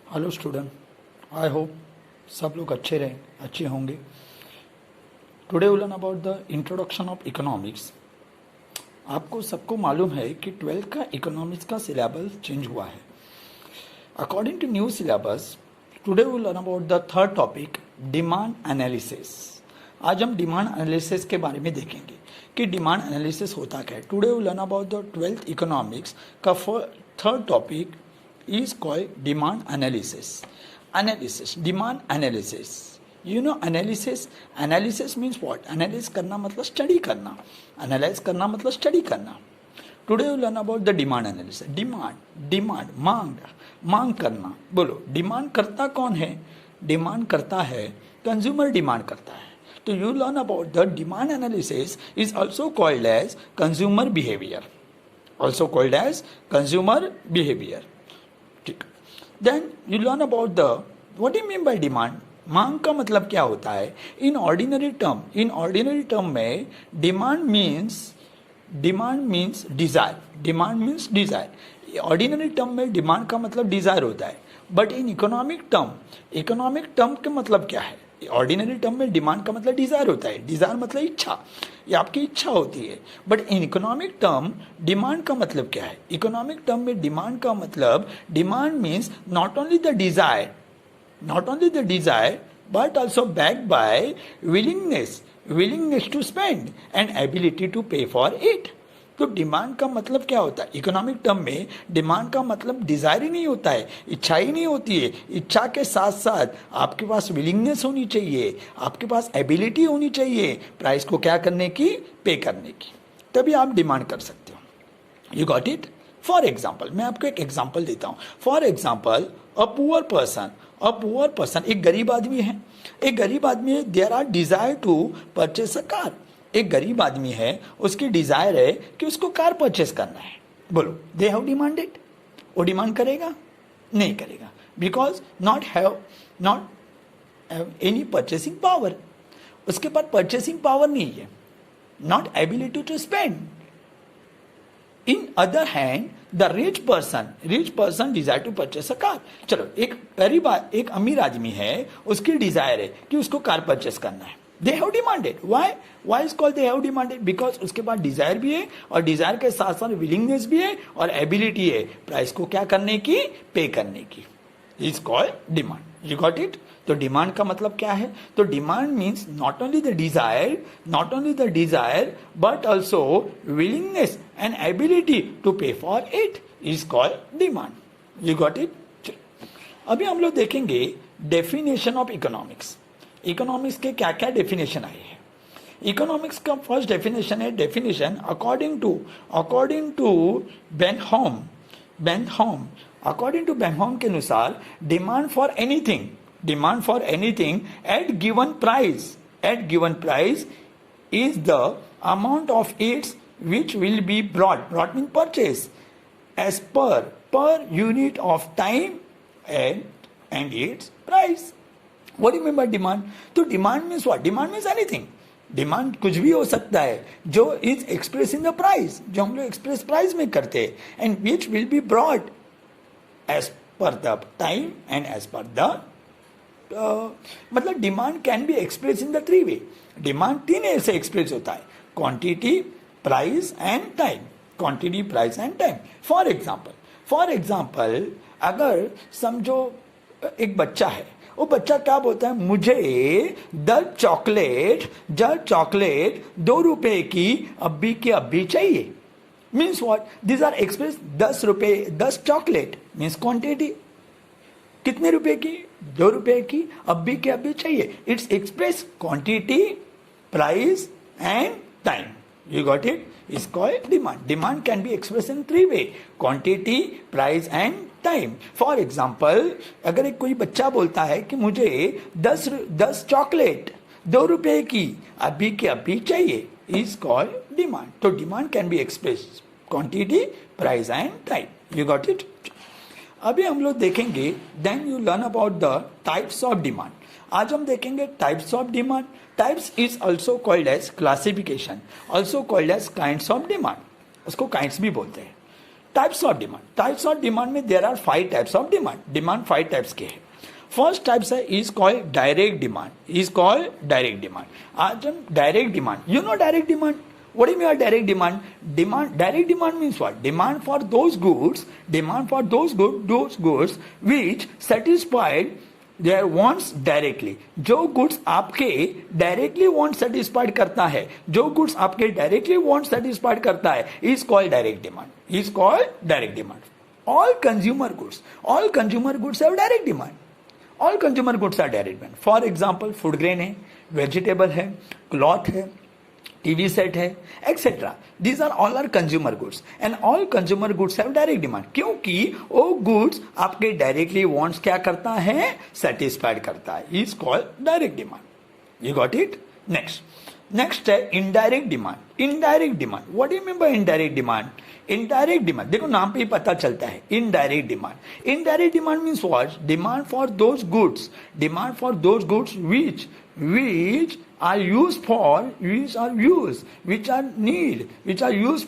Hello student, I hope सब लोग अच्छे होंगे। Today will learn about the introduction of economics. आपको सबको मालूम है कि 12th का इकोनॉमिक्स का सिलेबस चेंज हुआ है। According to new syllabus, today will learn about the third topic, demand analysis. आज हम डिमांड एनालिसिस के बारे में देखेंगे कि डिमांड एनालिसिस होता क्या है। Today will learn about the 12th economics का third topic is called demand analysis. Demand analysis. You know analysis means what? Analyze करना मतलब स्टडी करना, analyze करना मतलब स्टडी करना। Today we learn about the demand analysis. Demand मांग करना। बोलो, डिमांड करता कौन है? डिमांड करता है कंज्यूमर, डिमांड करता है। तो you learn about the demand analysis is also called as consumer behaviour, also called as consumer behaviour. Then you learn about the what you mean by demand. मांग का मतलब क्या होता है? इन ऑर्डिनरी टर्म में demand means desire. Ordinary term में demand का मतलब डिजायर होता है, बट इन इकोनॉमिक टर्म के मतलब क्या है? ऑर्डिनरी टर्म में डिमांड का मतलब डिजायर होता है, डिजायर मतलब इच्छा, ये आपकी इच्छा होती है। But in economic term demand का मतलब क्या है? इकोनॉमिक टर्म में डिमांड का मतलब, demand means not only the Dzire but also backed by willingness to spend and ability to pay for it। तो डिमांड का मतलब क्या होता है? इकोनॉमिक टर्म में डिमांड का मतलब डिजायर ही नहीं होता है, इच्छा ही नहीं होती है। इच्छा के साथ साथ आपके पास विलिंगनेस होनी चाहिए, आपके पास एबिलिटी होनी चाहिए प्राइस को क्या करने की, पे करने की, तभी आप डिमांड कर सकते हो। You got it? For example, मैं आपको एक एग्जाम्पल देता हूँ। For example, a poor person, एक गरीब आदमी है, there are desire to purchase a car. एक गरीब आदमी है, उसकी डिजायर है कि उसको कार परचेस करना है। बोलो, दे हैव डिमांडेड, वो डिमांड करेगा? नहीं करेगा, because not have any purchasing power. उसके पास परचेसिंग पावर नहीं है, not ability to spend. In other hand, the rich person desire to purchase a car. चलो, एक अमीर आदमी है, उसकी डिजायर है कि उसको कार परचेस करना है। They have demanded. Why is called they have demanded? Because उसके पास डिजायर भी है, और डिजायर के साथ साथ विलिंगनेस भी है, और एबिलिटी है प्राइस को क्या करने की, पे करने की। Is called demand. You got it? तो डिमांड का मतलब क्या है? तो demand means not only the desire but also willingness and ability to pay for it is called demand. You got it? अभी हम लोग देखेंगे डेफिनेशन ऑफ इकोनॉमिक्स। इकोनॉमिक्स के क्या क्या डेफिनेशन आए हैं। इकोनॉमिक्स का फर्स्ट डेफिनेशन है, डेफिनेशन अकॉर्डिंग टू बेनहोम के अनुसार, demand for anything at given price is the amount of its which will be brought means purchase as per unit of time and its price। What do you mean by demand? तो demand means what? Demand means anything। Demand कुछ भी हो सकता है जो is express in the price, जो हम लोग एक्सप्रेस प्राइस में करते हैं, and which will be broad as per the time and as per the मतलब demand can be express in the three way. Demand तीन ऐसे एक्सप्रेस होता है, quantity, price and time. Quantity, price and time. For example, अगर समझो एक बच्चा है, वो बच्चा क्या बोलता है, मुझे 10 चॉकलेट 2 रुपए की अभी के अभी चाहिए। Means what? This are express 10 रुपए, 10 चॉकलेट मीन्स क्वांटिटी। कितने रुपए की? 2 रुपए की अभी के अभी चाहिए। It's express quantity, price and time. You got it? It's called demand. Demand can be expressed in three way: quantity, price and time. For example, अगर एक कोई बच्चा बोलता है कि मुझे 10 चॉकलेट 2 रुपए की अभी के अभी चाहिए, is called demand. तो demand can be expressed quantity, price and time. You got it? अभी हम लोग देखेंगे, then you learn about the types of demand. आज हम देखेंगे types of demand. Types is also called as classification, also called as kinds of demand. उसको kinds भी बोलते हैं। टाइप्स ऑफ डिमांड में there are 5 types of demand 5 types के हैं. फर्स्ट टाइप्स है इज कॉल्ड डायरेक्ट डिमांड. आज हम direct demand, you know direct demand. What do you mean by direct demand? Direct demand means what? Demand for those goods which satisfied their wants directly. जो goods आपके directly want satisfied करता है, जो goods आपके directly want satisfied करता है, is called direct demand. All consumer goods have direct demand. All consumer goods are direct demand. For example, food grain है, vegetable है, cloth है, टीवी सेट है, etcetera. These are all are consumer goods and all consumer goods have direct demand, क्योंकि वो goods आपके directly wants क्या करता है, सेटिस्फाइड करता है. Is called direct demand. You got it. Next है indirect demand. What do you mean by indirect demand? देखो नाम पे ही पता चलता है. Indirect demand means what? Demand for those goods which are used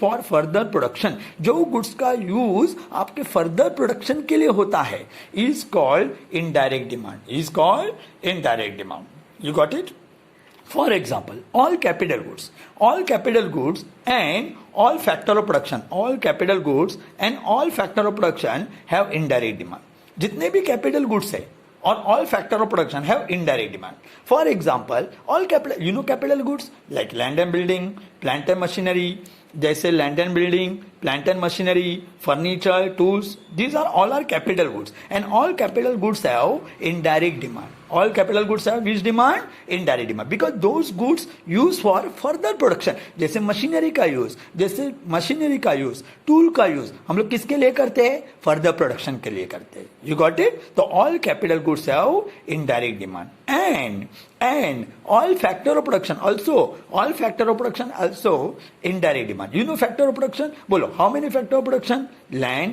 for further production. जो goods का यूज आपके फर्दर प्रोडक्शन के लिए होता है, is called indirect demand. You got it? For example, all capital goods and all factor of production have indirect demand. जितने भी capital goods है और all factor of production have indirect demand. For example, all capital goods like land and building, plant and machinery, जैसे land and building, plant and machinery, furniture, tools, these are all are capital goods, and all capital goods have indirect demand. All capital goods have which demand? Indirect demand, because those goods used for further production. जैसे machinery का use, tool का use हम लोग किसके लिए करते हैं? Further production के लिए करते हैं. You got it? तो all capital goods have indirect demand and all factor of production also indirect demand. You know factor of production? बोलो, how many factor of production? Land,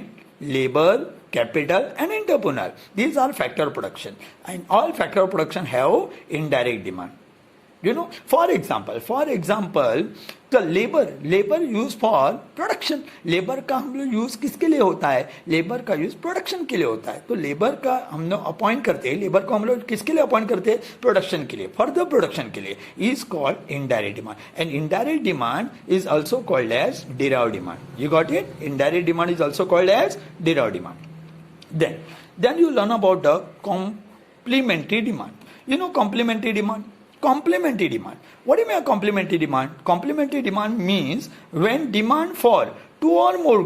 labor, capital and entrepreneur. These are factor of production, and all factor of production have indirect demand. You know, for example, तो labour use for production. Labour का हम लोग use किसके लिए होता है? Labour का use production के लिए होता है. तो लेबर का हम लोग अपॉइंट करते हैं, लेबर को हम लोग किसके लिए अपॉइंट करते हैं? प्रोडक्शन के लिए, फर्दर प्रोडक्शन के लिए. Is called indirect demand, and indirect demand is also called as derived demand. You got it? Indirect demand is also called as derived demand. Then you learn about the complementary demand. You know complementary demand? What do you mean complementary demand? Complementary demand means when demand for two or more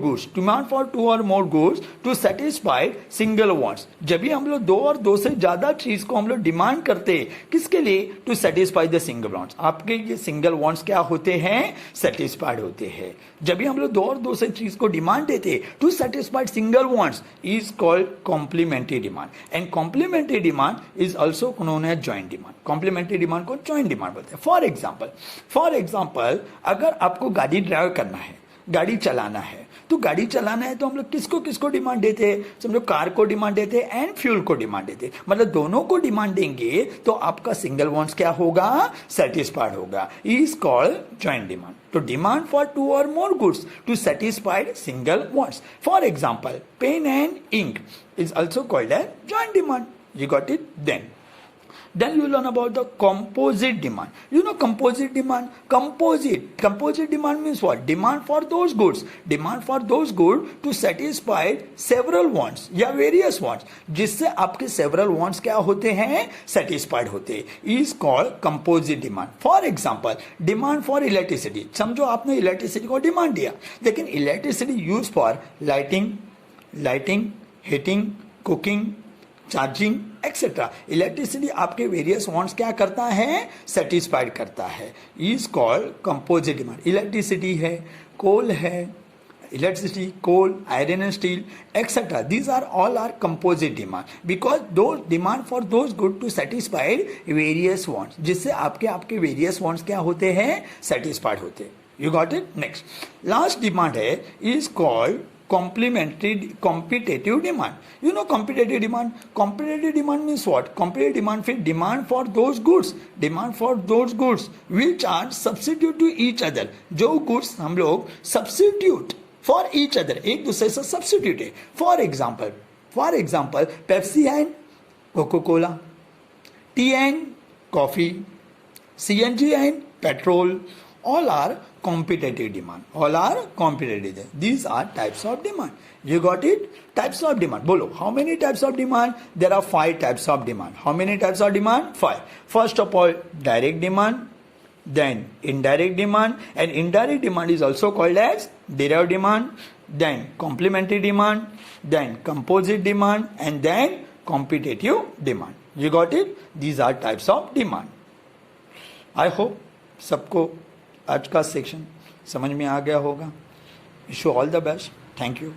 goods to satisfy single wants. जब भी हम लोग दो से ज्यादा चीज को हम लोग डिमांड करते हैं, किसके लिए? To satisfy the single wants. आपके ये सिंगल वॉन्ट्स क्या होते हैं? सेटिस्फाइड होते हैं. जब भी हम लोग दो से चीज को डिमांड देते हैं, to satisfied single wants is called complementary demand. And complementary demand is also known as joint demand. Complementary demand को जॉइंट डिमांड बोलते हैं. फॉर एग्जाम्पल, अगर आपको गाड़ी ड्राइव करना है, गाड़ी चलाना है, तो हम लोग किसको डिमांड देते हैं? हम लोग कार को डिमांड देते हैं एंड फ्यूल को डिमांड देते हैं. मतलब दोनों को डिमांड देंगे तो आपका सिंगल वॉन्ट्स क्या होगा? सेटिस्फाइड होगा. Is called joint demand. तो डिमांड फॉर टू और more goods to satisfied single wants. For example, pen and ink is also called as joint demand. You got it? Then you learn about the composite demand. You know composite demand? Composite demand means what? Demand for those goods to satisfy several wants या various wants, जिससे आपके several wants क्या होते हैं? Satisfied होते हैं. Is called composite demand. For example, demand for electricity. समझो आपने इलेक्ट्रिसिटी को डिमांड दिया, लेकिन electricity use for lighting, heating, cooking, charging etcetera. Electricity आपके वेरियस वांट्स क्या करता है? सेटिस्फाइड करता है. Is called composite demand. Electricity है, कोल है, iron and steel etcetera. These are all are composite demand, because do demand for those good to satisfied various wants, जिससे आपके वेरियस वांट्स क्या होते हैं? सेटिस्फाइड होते हैं. You got it? Next last demand है is called competitive demand. You know competitive demand means what? Competitive demand फिर demand for those goods which are substitute to each other. जो goods हम लोग substitute फॉर ईच अदर, एक दूसरे से substitute है. For example Pepsi and Coca Cola, tea and coffee, CNG and petrol, all are competitive demand. All are competitive. These are types of demand. You got it? Types of demand. Bolo, how many types of demand? There are 5 types of demand. How many types of demand? 5. First of all, direct demand, then indirect demand, and indirect demand is also called as derived demand, then complementary demand, then composite demand, and then competitive demand. You got it? These are types of demand. I hope सबको आज का section समझ में आ गया होगा. Wish you all the best. Thank you.